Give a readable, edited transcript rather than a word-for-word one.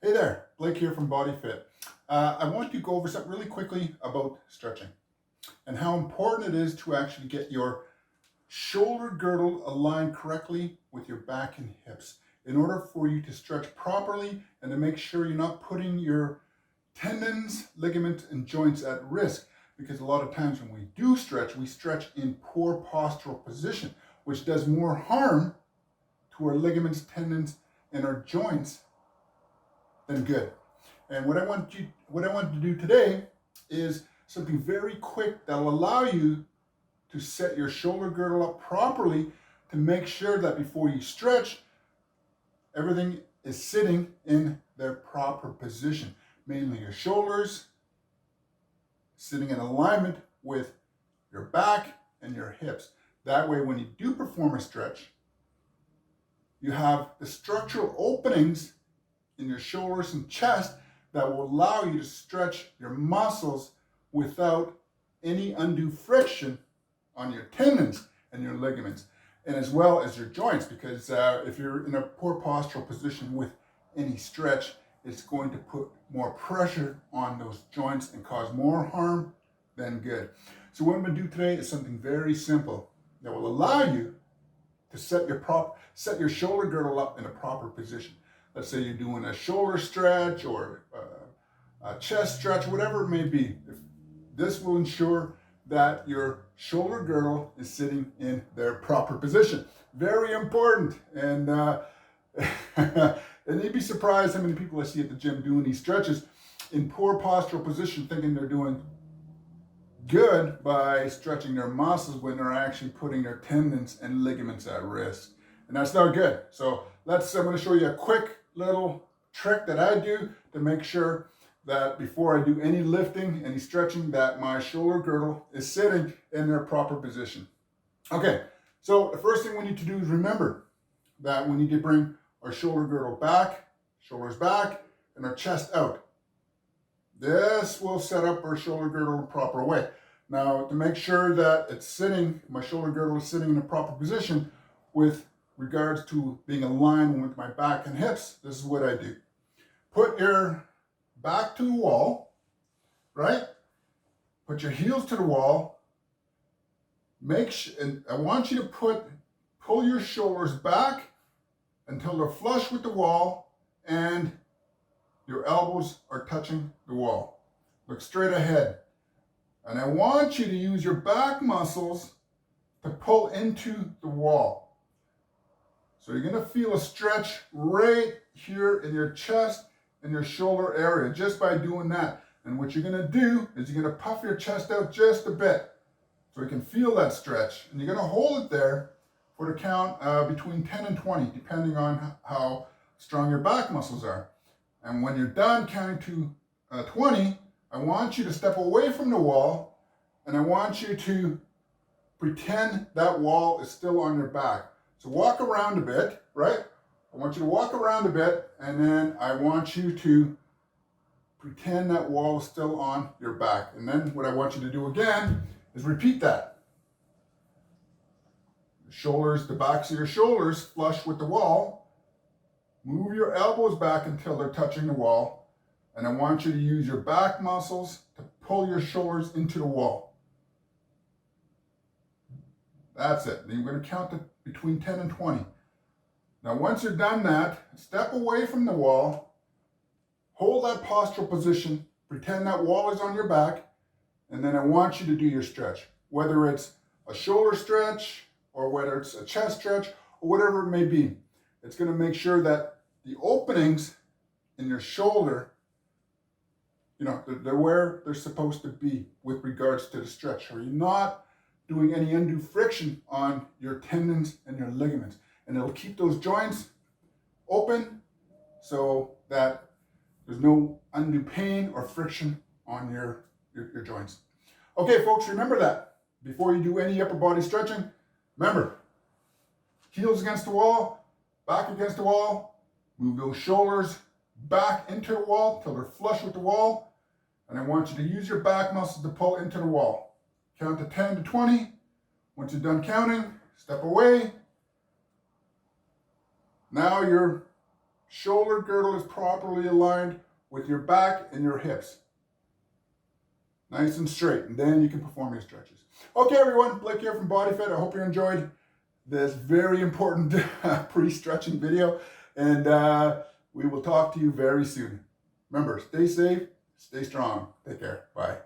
Hey there, Blake here from BodyFit. I want to go over something really quickly about stretching and how important it is to actually get your shoulder girdle aligned correctly with your back and hips in order for you to stretch properly and to make sure you're not putting your tendons, ligaments, and joints at risk. Because a lot of times when we stretch in poor postural position, which does more harm to our ligaments, tendons, and our joints than good. And what I want to do today is something very quick that'll allow you to set your shoulder girdle up properly to make sure that before you stretch, everything is sitting in their proper position. Mainly your shoulders sitting in alignment with your back and your hips. That way, when you do perform a stretch, you have the structural openings in your shoulders and chest that will allow you to stretch your muscles without any undue friction on your tendons and your ligaments, and as well as your joints, because if you're in a poor postural position with any stretch, it's going to put more pressure on those joints and cause more harm than good. So what I'm going to do today is something very simple that will allow you to set your shoulder girdle up in a proper position. Let's say you're doing a shoulder stretch or a chest stretch, whatever it may be. This will ensure that your shoulder girdle is sitting in their proper position. Very important. And and you'd be surprised how many people I see at the gym doing these stretches in poor postural position, thinking they're doing good by stretching their muscles when they're actually putting their tendons and ligaments at risk. And that's not good. So I'm going to show you a quick little trick that I do to make sure that before I do any lifting, any stretching, that my shoulder girdle is sitting in their proper position. Okay, so the first thing we need to do is remember that we need to bring our shoulder girdle back, shoulders back, and our chest out. This will set up our shoulder girdle in a proper way. Now, to make sure that it's sitting, my shoulder girdle is sitting in a proper position with regards to being aligned with my back and hips, this is what I do. Put your back to the wall, right? Put your heels to the wall. And I want you to pull your shoulders back until they're flush with the wall and your elbows are touching the wall. Look straight ahead. And I want you to use your back muscles to pull into the wall. So you're going to feel a stretch right here in your chest and your shoulder area just by doing that. And what you're going to do is you're going to puff your chest out just a bit so you can feel that stretch. And you're going to hold it there for the count between 10 and 20, depending on how strong your back muscles are. And when you're done counting to 20, I want you to step away from the wall and I want you to pretend that wall is still on your back. So walk around a bit, right? I want you to walk around a bit and then I want you to pretend that wall is still on your back. And then what I want you to do again is repeat that. Shoulders, the backs of your shoulders flush with the wall. Move your elbows back until they're touching the wall. And I want you to use your back muscles to pull your shoulders into the wall. That's it. Then you're going to count to between 10 and 20. Now, once you're done that, step away from the wall. Hold that postural position. Pretend that wall is on your back. And then I want you to do your stretch. Whether it's a shoulder stretch or whether it's a chest stretch or whatever it may be. It's going to make sure that the openings in your shoulder, they're where they're supposed to be with regards to the stretch. So you're not doing any undue friction on your tendons and your ligaments. And it'll keep those joints open so that there's no undue pain or friction on your joints. Okay, folks, remember that. Before you do any upper body stretching, remember, heels against the wall, back against the wall, move those shoulders back into the wall till they're flush with the wall. And I want you to use your back muscles to pull into the wall. Count to 10 to 20. Once you're done counting, step away. Now you're shoulder girdle is properly aligned with your back and your hips. Nice and straight, and then you can perform your stretches. Okay, everyone, Blake here from BodyFit. I hope you enjoyed this very important pre-stretching video, and we will talk to you very soon. Remember, stay safe, stay strong. Take care. Bye.